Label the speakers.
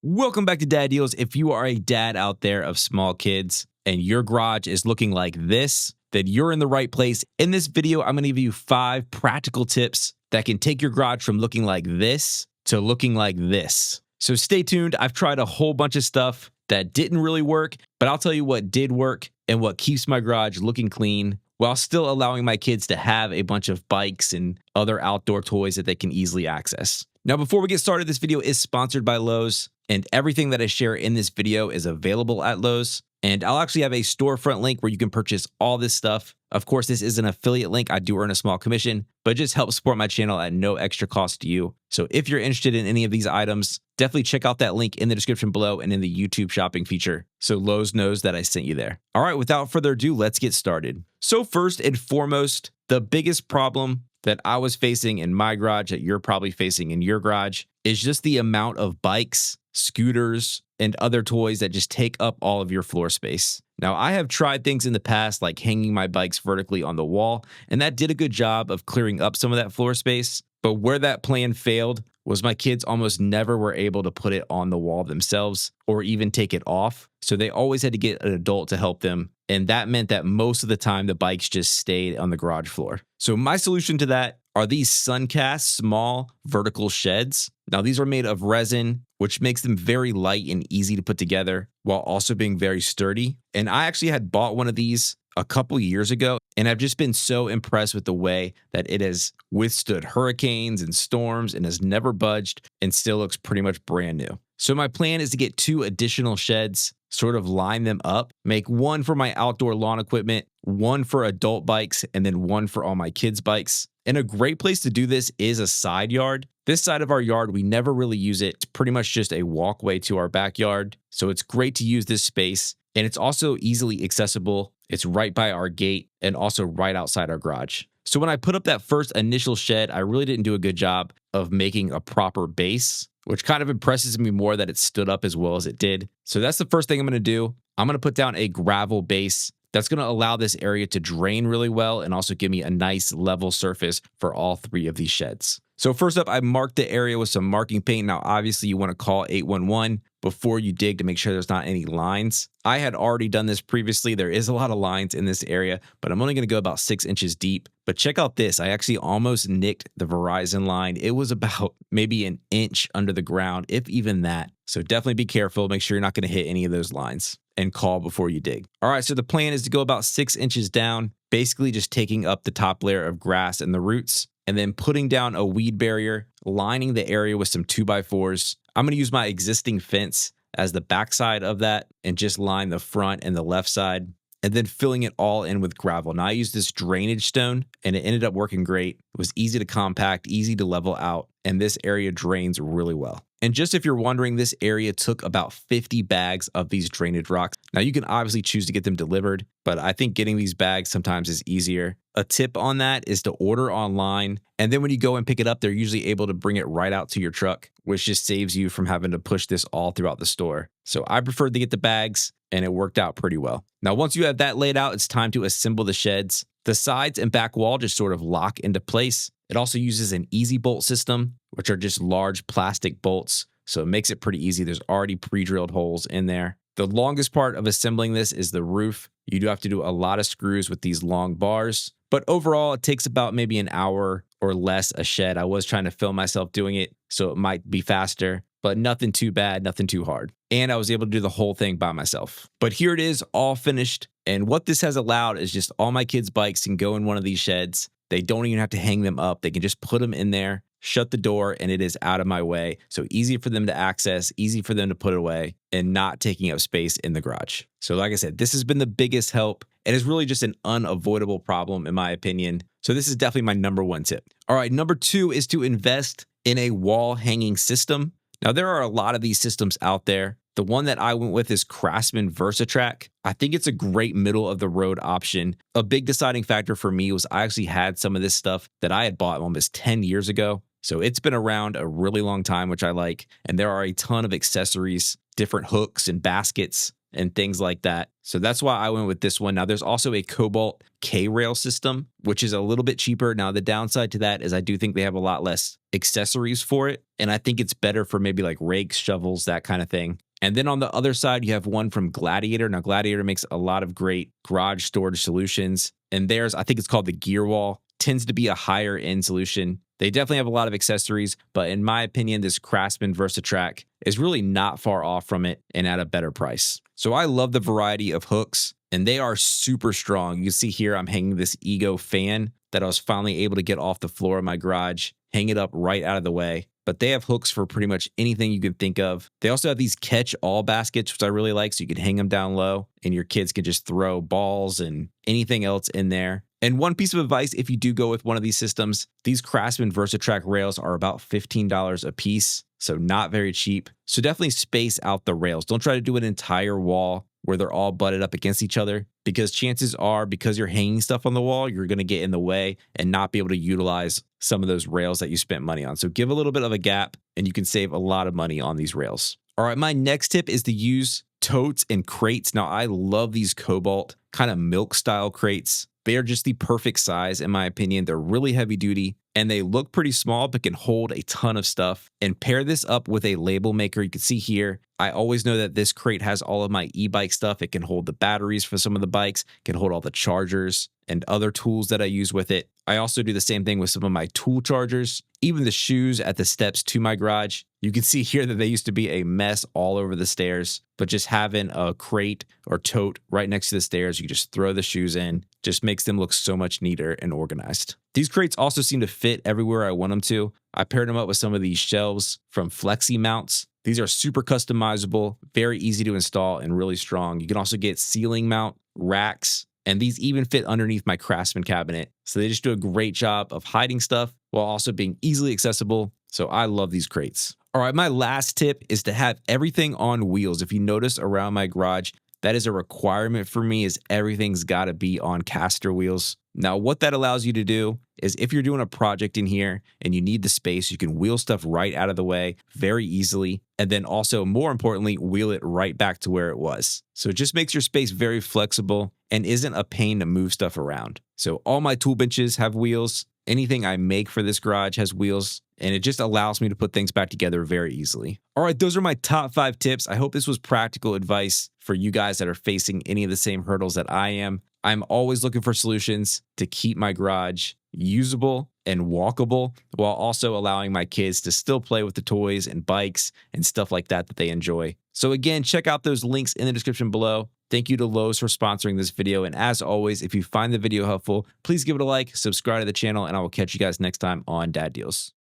Speaker 1: Welcome back to Dad Deals. If you are a dad out there of small kids and your garage is looking like this, then you're in the right place. In this video, I'm going to give you 5 practical tips that can take your garage from looking like this to looking like this. So stay tuned. I've tried a whole bunch of stuff that didn't really work, but I'll tell you what did work and what keeps my garage looking clean while still allowing my kids to have a bunch of bikes and other outdoor toys that they can easily access. Now, before we get started, this video is sponsored by Lowe's, and everything that I share in this video is available at Lowe's. And I'll actually have a storefront link where you can purchase all this stuff. Of course, this is an affiliate link. I do earn a small commission, but it just helps support my channel at no extra cost to you. So if you're interested in any of these items, definitely check out that link in the description below and in the YouTube shopping feature, so Lowe's knows that I sent you there. All right, without further ado, let's get started. So first and foremost, the biggest problem that I was facing in my garage that you're probably facing in your garage is just the amount of bikes, scooters, and other toys that just take up all of your floor space. Now, I have tried things in the past like hanging my bikes vertically on the wall, and that did a good job of clearing up some of that floor space. But where that plan failed was my kids almost never were able to put it on the wall themselves or even take it off. So they always had to get an adult to help them. And that meant that most of the time the bikes just stayed on the garage floor. So my solution to that are these Suncast small vertical sheds. Now, these are made of resin, which makes them very light and easy to put together while also being very sturdy. And I actually had bought one of these a couple years ago, and I've just been so impressed with the way that it has withstood hurricanes and storms and has never budged and still looks pretty much brand new. So my plan is to get 2 additional sheds, sort of line them up, make one for my outdoor lawn equipment, one for adult bikes, and then one for all my kids' bikes. And a great place to do this is a side yard. This side of our yard, we never really use it. It's pretty much just a walkway to our backyard. So it's great to use this space. And it's also easily accessible. It's right by our gate and also right outside our garage. So when I put up that first initial shed, I really didn't do a good job of making a proper base, which kind of impresses me more that it stood up as well as it did. So that's the first thing I'm going to do. I'm going to put down a gravel base that's going to allow this area to drain really well and also give me a nice level surface for all 3 of these sheds. So first up, I marked the area with some marking paint. Now, obviously, you want to call 811 before you dig to make sure there's not any lines. I had already done this previously. There is a lot of lines in this area, but I'm only going to go about 6 inches deep. But check out this. I actually almost nicked the Verizon line. It was about maybe an inch under the ground, if even that. So definitely be careful. Make sure you're not going to hit any of those lines and call before you dig. All right, so the plan is to go about 6 inches down, basically just taking up the top layer of grass and the roots, and then putting down a weed barrier, lining the area with some 2x4s. I'm going to use my existing fence as the backside of that and just line the front and the left side, and then filling it all in with gravel. Now, I used this drainage stone, and it ended up working great. It was easy to compact, easy to level out, and this area drains really well. And just if you're wondering, this area took about 50 bags of these drainage rocks. Now, you can obviously choose to get them delivered, but I think getting these bags sometimes is easier. A tip on that is to order online, and then when you go and pick it up, they're usually able to bring it right out to your truck, which just saves you from having to push this all throughout the store. So I preferred to get the bags, and it worked out pretty well. Now, once you have that laid out, it's time to assemble the sheds. The sides and back wall just sort of lock into place. It also uses an easy bolt system, which are just large plastic bolts. So it makes it pretty easy. There's already pre-drilled holes in there. The longest part of assembling this is the roof. You do have to do a lot of screws with these long bars, but overall it takes about maybe an hour or less a shed. I was trying to film myself doing it, so it might be faster, but nothing too bad, nothing too hard. And I was able to do the whole thing by myself. But here it is, all finished. And what this has allowed is just all my kids' bikes can go in one of these sheds. They don't even have to hang them up. They can just put them in there, shut the door, and it is out of my way. So easy for them to access, easy for them to put away, and not taking up space in the garage. So like I said, this has been the biggest help. It is really just an unavoidable problem, in my opinion. So this is definitely my number 1 tip. All right, number 2 is to invest in a wall hanging system. Now, there are a lot of these systems out there. The one that I went with is Craftsman VersaTrack. I think it's a great middle of the road option. A big deciding factor for me was I actually had some of this stuff that I had bought almost 10 years ago. So it's been around a really long time, which I like. And there are a ton of accessories, different hooks and baskets and things like that. So that's why I went with this one. Now there's also a Cobalt K-rail system, which is a little bit cheaper. Now the downside to that is I do think they have a lot less accessories for it. And I think it's better for maybe like rakes, shovels, that kind of thing. And then on the other side, you have one from Gladiator. Now Gladiator makes a lot of great garage storage solutions. And theirs, I think it's called the Gear Wall, tends to be a higher end solution. They definitely have a lot of accessories, but in my opinion, this Craftsman VersaTrack is really not far off from it and at a better price. So I love the variety of hooks, and they are super strong. You can see here I'm hanging this Ego fan that I was finally able to get off the floor of my garage, hang it up right out of the way. But they have hooks for pretty much anything you can think of. They also have these catch-all baskets, which I really like, so you can hang them down low, and your kids can just throw balls and anything else in there. And one piece of advice, if you do go with one of these systems, these Craftsman VersaTrack rails are about $15 a piece, so not very cheap. So definitely space out the rails. Don't try to do an entire wall where they're all butted up against each other, because chances are, because you're hanging stuff on the wall, you're going to get in the way and not be able to utilize some of those rails that you spent money on. So give a little bit of a gap and you can save a lot of money on these rails. All right, my next tip is to use totes and crates. Now, I love these Cobalt kind of milk style crates. They are just the perfect size, in my opinion. They're really heavy duty and they look pretty small, but can hold a ton of stuff. And pair this up with a label maker. You can see here, I always know that this crate has all of my e-bike stuff. It can hold the batteries for some of the bikes, can hold all the chargers and other tools that I use with it. I also do the same thing with some of my tool chargers, even the shoes at the steps to my garage. You can see here that they used to be a mess all over the stairs, but just having a crate or tote right next to the stairs, you just throw the shoes in, just makes them look so much neater and organized. These crates also seem to fit everywhere I want them to. I paired them up with some of these shelves from Flexi Mounts. These are super customizable, very easy to install, and really strong. You can also get ceiling mount racks, and these even fit underneath my Craftsman cabinet. So they just do a great job of hiding stuff while also being easily accessible. So I love these crates. All right, my last tip is to have everything on wheels. If you notice around my garage, that is a requirement for me, is everything's got to be on caster wheels. Now, what that allows you to do is if you're doing a project in here and you need the space, you can wheel stuff right out of the way very easily. And then also, more importantly, wheel it right back to where it was. So it just makes your space very flexible and isn't a pain to move stuff around. So all my tool benches have wheels. Anything I make for this garage has wheels, and it just allows me to put things back together very easily. All right, those are my top 5 tips. I hope this was practical advice for you guys that are facing any of the same hurdles that I am. I'm always looking for solutions to keep my garage usable and walkable while also allowing my kids to still play with the toys and bikes and stuff like that that they enjoy. So again, check out those links in the description below. Thank you to Lowe's for sponsoring this video. And as always, if you find the video helpful, please give it a like, subscribe to the channel, and I will catch you guys next time on Dad Deals.